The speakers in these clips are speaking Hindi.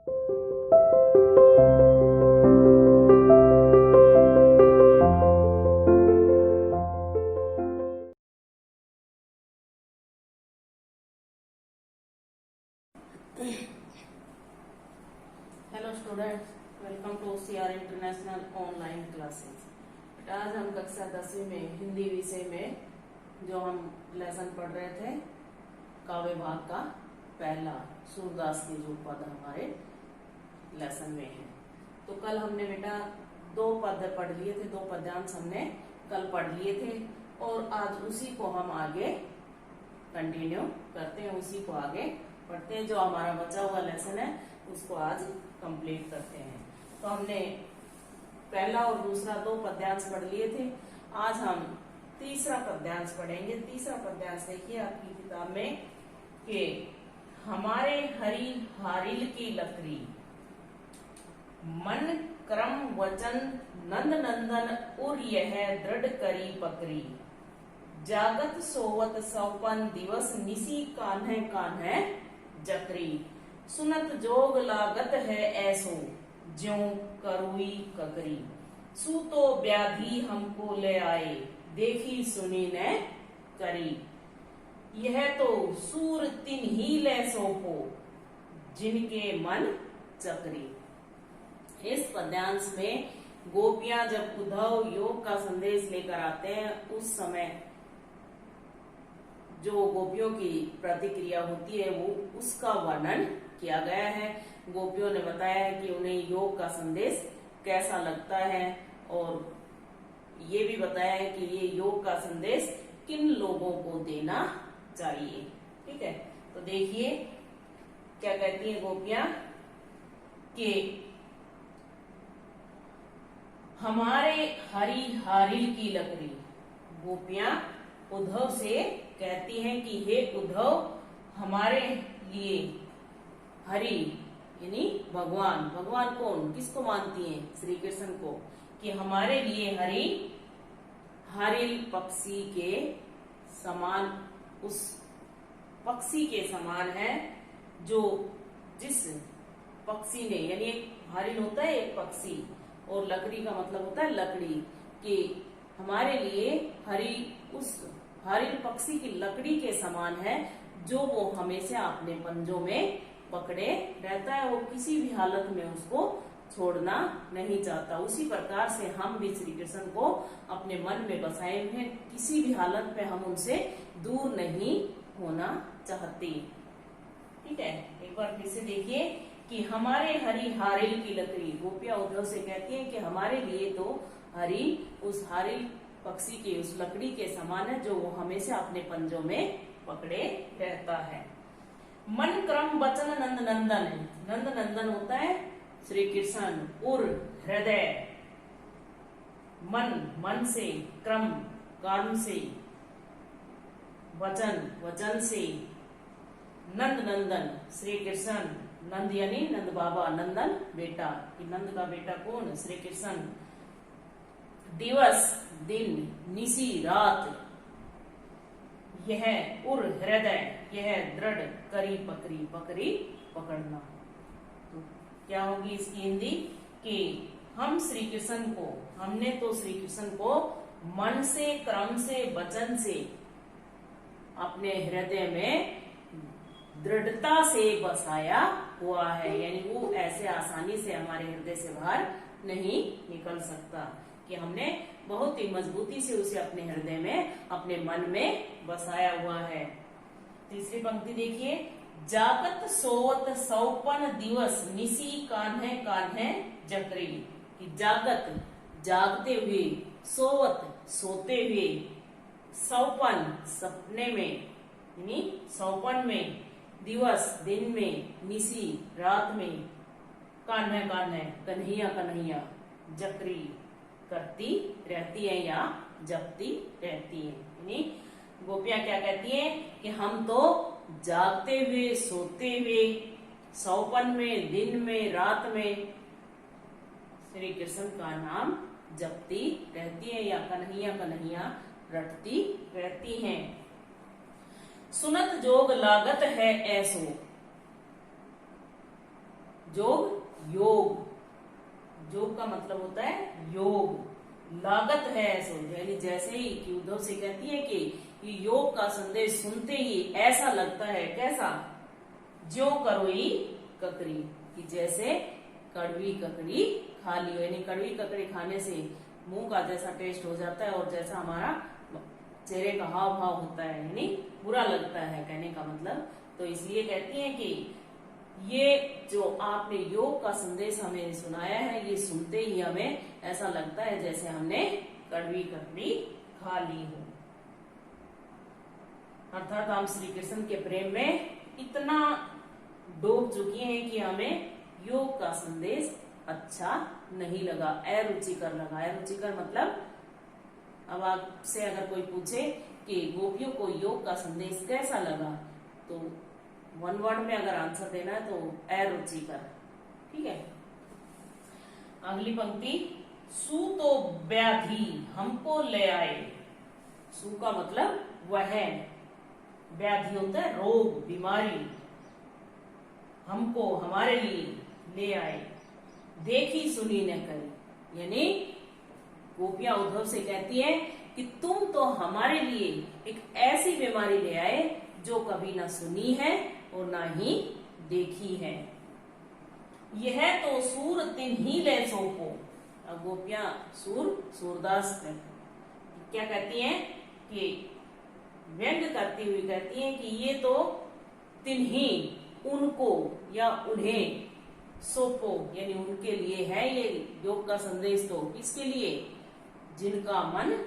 Hello students, welcome to CR international online classes. आज हम कक्षा 10वीं में हिंदी विषय में जो हम लेसन पढ़ रहे थे काव्य भाग का पहला सूरदास के जो पद हमारे लेसन में है। तो कल हमने बेटा 2 पद पढ़ लिए थे, 2 पद्यांश हमने कल पढ़ लिए थे और आज उसी को हम आगे कंटिन्यू करते हैं, उसी को आगे पढ़ते हैं। जो हमारा बचा हुआ लेसन है उसको आज कंप्लीट करते हैं। तो हमने पहला और दूसरा 2 पद्यांश पढ़ लिए थे। आज हम तीसरा पद्यांश पढ़ेंगे। तीसरा पद्यांश देखिए आपकी किताब में कि हमारे हरि हारिल की लकड़ी, मन क्रम वचन नंद नंदन उर यह दृढ़ करी पकड़ी, जागत सोवत सौपन दिवस निसी कान्हे कान्हे जकरी, सुनत जोग लागत है ऐसो ज्यों करुई ककरी, सूतो व्याधि हमको ले आए देखी सुनी ने करी, यह तो सूर तिन ही ले सोपो जिनके मन चकरी। इस पद्यांश में गोपियां जब उद्धव योग का संदेश लेकर आते हैं उस समय जो गोपियों की प्रतिक्रिया होती है वो उसका वर्णन किया गया है। गोपियों ने बताया है कि उन्हें योग का संदेश कैसा लगता है और ये भी बताया है कि ये योग का संदेश किन लोगों को देना चाहिए। ठीक है, तो देखिए क्या कहती हैं गोपियां कि हमारे हरि हारिल की लकड़ी। गोपियां उद्धव से कहती हैं कि हे उद्धव, हमारे लिए हरि यानी भगवान, भगवान कौन, किसको मानती हैं, श्री कृष्ण को, कि हमारे लिए हरि हारिल पक्षी के समान, उस पक्षी के समान है जो जिस पक्षी ने, यानी एक हारिल होता है एक पक्षी और लकड़ी का मतलब होता है लकड़ी, कि हमारे लिए हरि उस हारिल पक्षी की लकड़ी के समान है जो वो हमेशा अपने पंजों में पकड़े रहता है, वो किसी भी हालत में उसको छोड़ना नहीं चाहता। उसी प्रकार से हम भी श्री कृष्ण को अपने मन में बसाए हैं, किसी भी हालत में हम उनसे दूर नहीं होना चाहते। ठीक है, एक बार फिर से देखिए कि हमारे हरि हारिल की लकड़ी। गोपियां उद्धव से कहती हैं कि हमारे लिए तो हरि उस हारिल पक्षी की उस लकड़ी के समान है जो वो हमेशा अपने पंजों में पकड़े रहता है। मन क्रम वचन नंद नंदन, नंद नंदन होता है श्री कृष्ण, उर हृदय, मन मन से, क्रम कर्म से, वचन वचन से, नंद नंदन श्री कृष्ण, नंद यानी नंद बाबा, नंदन बेटा, कि नंद का बेटा कौन, श्री कृष्ण, दिवस दिन, निसी रात, यह उर हृदय, यह दृढ़ करी पकड़ी, पकड़ी पकड़ना। तो क्या होगी इसकी हिंदी कि हम श्री कृष्ण को, हमने तो श्री कृष्ण को मन से, क्रम से, वचन से अपने हृदय में दृढ़ता से बसाया हुआ है, यानी वो ऐसे आसानी से हमारे हृदय से बाहर नहीं निकल सकता, कि हमने बहुत ही मजबूती से उसे अपने हृदय में, अपने मन में बसाया हुआ है। तीसरी पंक्ति देखिए, जागत सोवत सौपन दिवस निसी कान्हे कान्हे जकरी, कि जागत जागते हुए, सोवत सोते हुए, सौपन सपने में, यानी सौपन में, दिवस दिन में, निसी रात में, कान्हे कान्हे कन्हैया कन्हैया, जकरी करती रहती है या जपती रहती है। यानी गोपियां क्या कहती हैं कि हम तो जागते हुए, सोते हुए, सौपन में, दिन में, रात में श्री कृष्ण का नाम जपती रहती है या कन्हैया कन्हैया रटती रहती हैं। सुनत जोग लागत है ऐसो जोग योग, जोग का मतलब होता है योग, लागत है ऐसो, यानी जैसे ही कि उद्धव से कहती है कि ये योग का संदेश सुनते ही ऐसा लगता है, कैसा, ज्यो करोई ककड़ी, कि जैसे कड़वी ककड़ी खा ली हो, यानी कड़वी ककड़ी खाने से मुंह का जैसा टेस्ट हो जाता है और जैसा हमारा चेहरे का हाव भाव होता है, यानी बुरा लगता है, कहने का मतलब। तो इसलिए कहती है कि ये जो आपने योग का संदेश हमें सुनाया है, ये सुनते ही हमें ऐसा लगता है जैसे हमने कड़वी ककड़ी खा ली हो। अर्थात हम श्री कृष्ण के प्रेम में इतना डूब चुके हैं कि हमें योग का संदेश अच्छा नहीं लगा, अरुचिकर लगा। अरुचिकर मतलब, अब आपसे अगर कोई पूछे कि गोपियों को योग का संदेश कैसा लगा, तो वन वर्ड में अगर आंसर देना है तो अरुचिकर। ठीक है, अगली पंक्ति, सू तो व्याधि हमको ले आए। सू का मतलब वह, व्याधि होता है रोग, बीमारी, हमको हमारे लिए ले आए, देखी सुनी न करी, यानी गोपियां उद्धव से कहती है कि तुम तो हमारे लिए एक ऐसी बीमारी ले आए जो कभी ना सुनी है और ना ही देखी है। यह तो सूर तिन ही ले सोपो। अब गोपियां सूरदास क्या कहती हैं कि व्यंग करती हुई कहती हैं कि ये तो तिन्ही, उनको या उन्हें, सोपो यानी उनके लिए है ये योग का संदेश। तो किसके लिए, जिनका मन,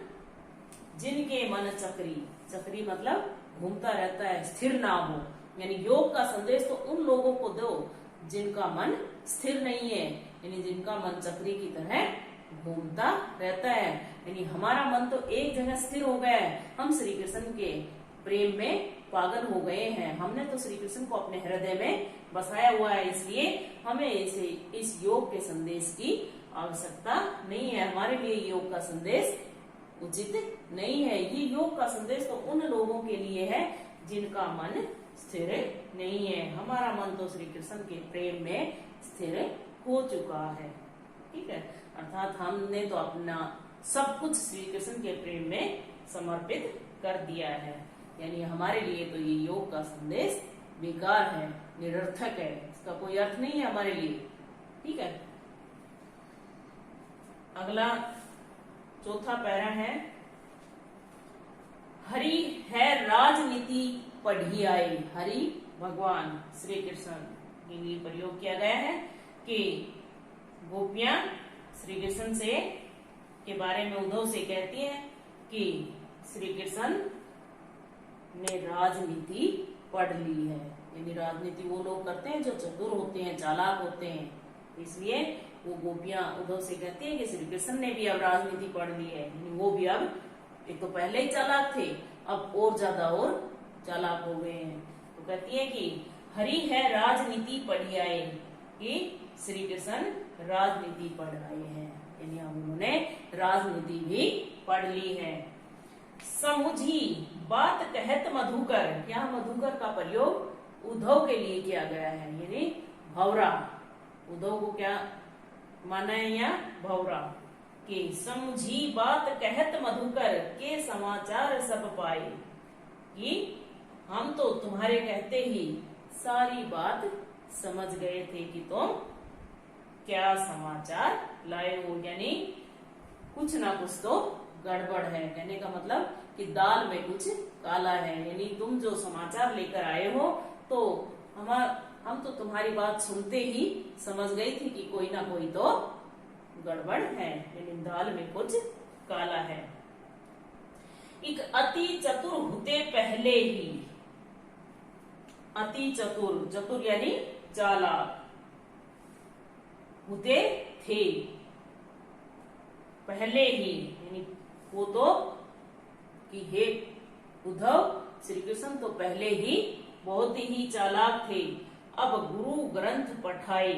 जिनके मन चक्री, चक्री मतलब घूमता रहता है, स्थिर ना हो, यानी योग का संदेश तो उन लोगों को दो जिनका मन स्थिर नहीं है, यानी जिनका मन चक्री की तरह घूमता रहता है। यानी हमारा मन तो एक जगह स्थिर हो गया है, हम श्री कृष्ण के प्रेम में पागल हो गए हैं, हमने तो श्री कृष्ण को अपने हृदय में बसाया हुआ है, इसलिए हमें इस योग के संदेश की आवश्यकता नहीं है, हमारे लिए योग का संदेश उचित नहीं है। ये योग का संदेश तो उन लोगों के लिए है जिनका मन स्थिर नहीं है, हमारा मन तो श्री कृष्ण के प्रेम में स्थिर हो चुका है। ठीक है, अर्थात हमने तो अपना सब कुछ श्री कृष्ण के प्रेम में समर्पित कर दिया है, यानी हमारे लिए तो ये योग का संदेश बेकार है, निरर्थक है, इसका कोई अर्थ नहीं है हमारे लिए। ठीक है, अगला चौथा पैरा है, हरि है राजनीति पढ़ी आए। हरि भगवान श्री कृष्ण के लिए प्रयोग किया गया है कि गोपियां श्री कृष्ण से के बारे में उद्धव से कहती हैं कि श्री कृष्ण ने राजनीति पढ़ ली है, यानी राजनीति वो लोग करते हैं जो चतुर होते हैं, चालाक होते हैं, इसलिए वो गोपियां उद्धव से कहती हैं कि श्री कृष्ण ने भी अब राजनीति पढ़ ली है, यानी वो भी अब, एक तो पहले ही चालाक थे, अब और ज्यादा और चालाक हो गए हैं। तो कहती है कि हरि है राजनीति पढ़ी आए, कि श्री कृष्ण राजनीति पढ़ आए हैं, यानी अब उन्होंने राजनीति भी पढ़ ली है। समझी बात कहत मधुकर, यहाँ मधुकर का प्रयोग उद्धव के लिए किया गया है, यानी भौरा, उद्धव को क्या माना है यहाँ, भौरा, कि समझी बात कहत मधुकर के समाचार सब पाए, कि हम तो तुम्हारे कहते ही सारी बात समझ गए थे कि तुम क्या समाचार लाए हो, यानी कुछ ना कुछ तो गड़बड़ है, कहने का मतलब कि दाल में कुछ काला है, यानी तुम जो समाचार लेकर आए हो तो हम तो तुम्हारी बात सुनते ही समझ गई थी कि कोई ना कोई तो गड़बड़ है, यानी दाल में कुछ काला है। एक अति चतुर होते पहले ही, अति चतुर, चतुर यानी चालाक, होते थे पहले ही, यानी वो तो कि हे उद्धव, श्री कृष्ण तो पहले ही बहुत ही चालाक थे, अब गुरु ग्रंथ पढ़ाए,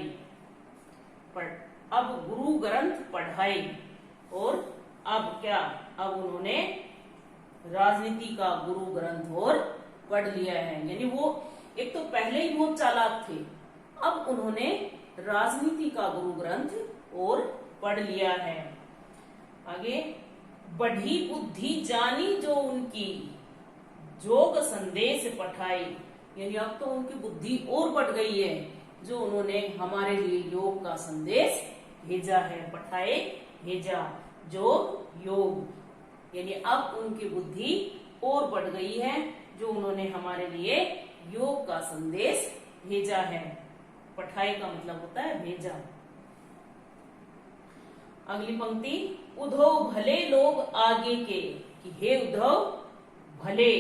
अब गुरु ग्रंथ पढ़ाए, और अब क्या, अब उन्होंने राजनीति का गुरु ग्रंथ और पढ़ लिया है, यानी वो एक तो पहले ही बहुत चालाक थे, अब उन्होंने राजनीति का गुरु ग्रंथ और पढ़ लिया है। आगे, बढ़ी बुद्धि जानी जो उनकी, जोग संदेश पठाई, यानी अब तो उनकी बुद्धि और बढ़ गई है, जो उन्होंने हमारे लिए योग का संदेश भेजा है। पठाए, भेजा, जो योग, यानी अब उनकी बुद्धि और बढ़ गई है, जो उन्होंने हमारे लिए योग का संदेश भेजा है। पठाए का मतलब होता है भेजा। अगली पंक्ति, उद्धव भले लोग आगे के, कि हे उद्धव भले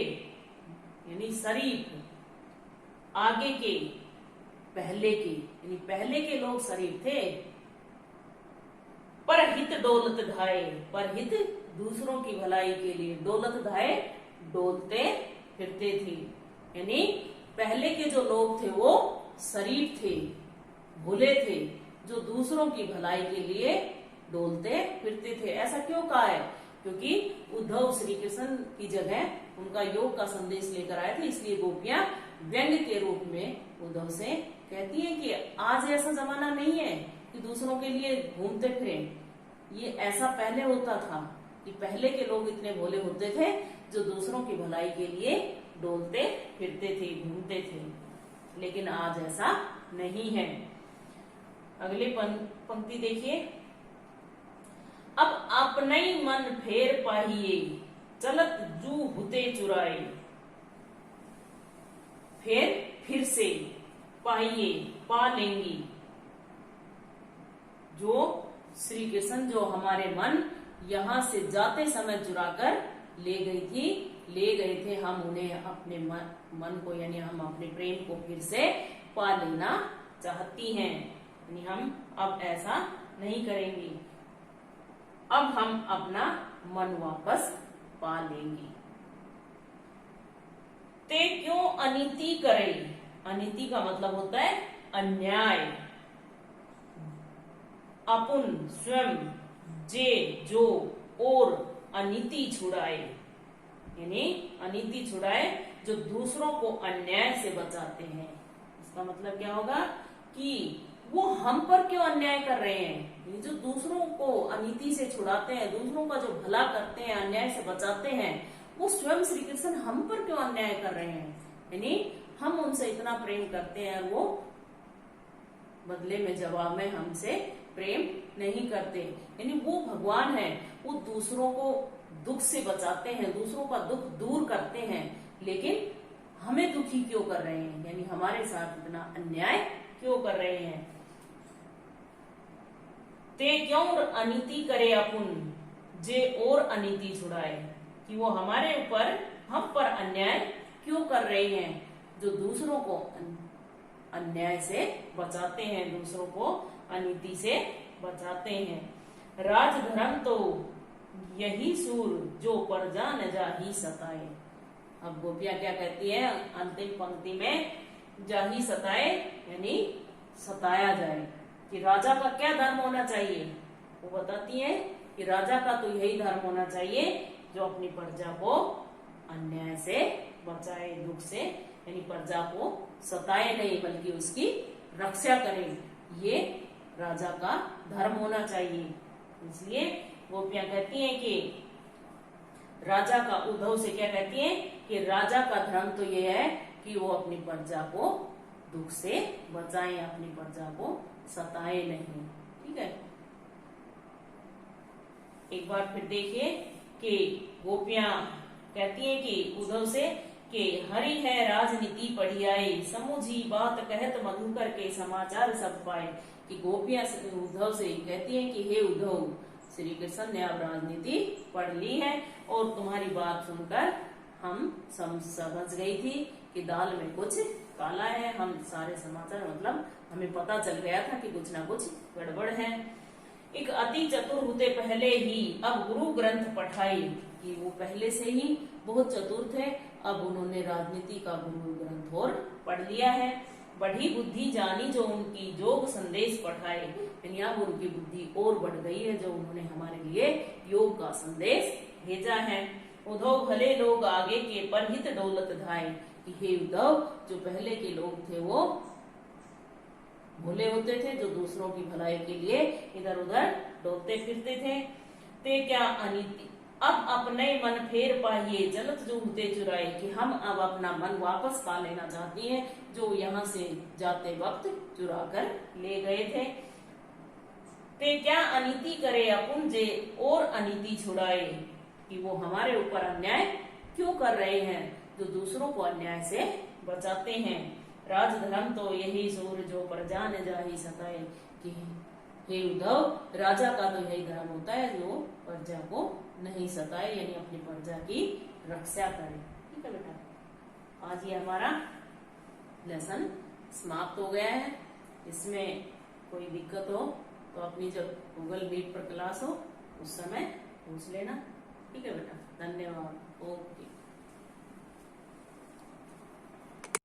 यानी शरीफ, आगे के, पहले के, यानी पहले के लोग शरीफ थे। परहित डोलत धाये, परहित दूसरों की भलाई के लिए, डोलत धाये डोलते फिरते थे, यानी पहले के जो लोग थे वो शरीफ थे, भोले थे, जो दूसरों की भलाई के लिए डोलते फिरते थे। ऐसा क्यों कहा है? क्योंकि उद्धव श्री कृष्ण की जगह उनका योग का संदेश लेकर आए थे, इसलिए गोपियां व्यंग के रूप में उद्धव से कहती हैं कि आज ऐसा जमाना नहीं है कि दूसरों के लिए घूमते फिरे। ये ऐसा पहले होता था कि पहले के लोग इतने भोले होते थे जो दूसरों की भलाई के लिए डोलते फिरते थे, घूमते थे, लेकिन आज ऐसा नहीं है। अगले पंक्ति देखिए, अब अपने मन फेर पाहिए, चलत जू हुते चुराए, फिर से पाइए, पा लेंगी, जो श्री कृष्ण जो हमारे मन यहाँ से जाते समय चुराकर ले गए थे, हम उन्हें अपने मन को, यानी हम अपने प्रेम को फिर से पा लेना चाहती हैं, यानी हम अब ऐसा नहीं करेंगे, अब हम अपना मन वापस पा लेंगे। ते क्यों अनीति करे, अनीति का मतलब होता है अन्याय, अपुन स्वयं, जे जो, और अनीति छुड़ाए, यानी अनीति छुड़ाए जो दूसरों को अन्याय से बचाते हैं। इसका मतलब क्या होगा कि वो हम पर क्यों अन्याय कर रहे हैं, जो दूसरों को अनीति से छुड़ाते हैं, दूसरों का जो भला करते हैं, अन्याय से बचाते हैं, वो स्वयं श्री कृष्ण हम पर क्यों अन्याय कर रहे हैं, यानी हम उनसे इतना प्रेम करते हैं, वो बदले में जवाब में हमसे प्रेम नहीं करते, यानी वो भगवान है, वो दूसरों को दुख से बचाते हैं, दूसरों का दुख दूर करते हैं, लेकिन हमें दुखी क्यों कर रहे हैं, यानी हमारे साथ इतना अन्याय क्यों कर रहे हैं। ते क्यों अनीति करे अपुन, जे और अनीति छुड़ाए, कि वो हमारे ऊपर, हम पर अन्याय क्यों कर रहे हैं, जो दूसरों को अन्याय से बचाते हैं, दूसरों को अनीति से बचाते हैं। राजधर्म तो यही सूर, जो प्रजा न जाही सताए। अब गोपियां क्या कहती है अंतिम पंक्ति में, जाही सताए यानी सताया जाए, कि राजा का क्या धर्म होना चाहिए, वो बताती है कि राजा का तो यही धर्म होना चाहिए जो अपनी प्रजा को अन्याय से बचाए, दुख से, यानी प्रजा को सताए नहीं बल्कि उसकी रक्षा करे, ये राजा का धर्म होना चाहिए। इसलिए गोपियां कहती हैं कि राजा का, उद्धव से क्या कहती हैं कि राजा का धर्म तो ये है कि वो अपनी प्रजा को दुख से बचाएं, अपनी प्रजा को सताए नहीं। ठीक है, एक बार फिर देखिए कि गोपियां कहती हैं कि उद्धव से कि हरि है राजनीति पढ़ियाए, समूझी बात कहत मधुकर के समाचार सब पाए। कि गोपियां उद्धव से कहती हैं कि हे उद्धव, श्री कृष्ण ने अब राजनीति पढ़ ली है और तुम्हारी बात सुनकर हम समझ गई थी कि दाल में कुछ काला है, हम सारे समाचार, मतलब हमें पता चल गया था कि कुछ ना कुछ गड़बड़ है। एक अति चतुर होते पहले ही अब गुरु ग्रंथ पढ़ाई, कि वो पहले से ही बहुत चतुर थे, अब उन्होंने राजनीति का गुरु ग्रंथ और पढ़ लिया है। बढ़ी बुद्धि जानी जो उनकी, योग संदेश पढ़ाए, यानी अब उनकी बुद्धि और बढ़ गई है, जो उन्होंने हमारे लिए योग का संदेश भेजा है। उद्धव भले लोग आगे के परहित डोलत धाये, कि हे उद्धव, जो पहले के लोग थे वो भोले होते थे, जो दूसरों की भलाई के लिए इधर उधर डोलते फिरते थे। ते क्या अनीति अब अपने मन फेर पाइए जलत जो होते चुराए, कि हम अब अपना मन वापस पा लेना चाहती हैं, जो यहाँ से जाते वक्त चुरा कर ले गए थे। ते क्या अनीति करे अपुन जे और अनीति छुड़ाए, कि वो हमारे ऊपर अन्याय क्यों कर रहे हैं, जो दूसरों को अन्याय से बचाते हैं। राजधर्म तो यही सूर जो प्रजा ने जाही सताए, कि हे उद्धव, राजा का तो यही धर्म होता है जो प्रजा को नहीं सताए, यानी अपनी प्रजा की रक्षा करे। ठीक है बेटा, आज ये हमारा लेसन समाप्त हो गया है। इसमें कोई दिक्कत हो तो अपनी जब गूगल मीट पर क्लास हो उस समय पूछ लेना। ठीक है बेटा, धन्यवाद। ओके।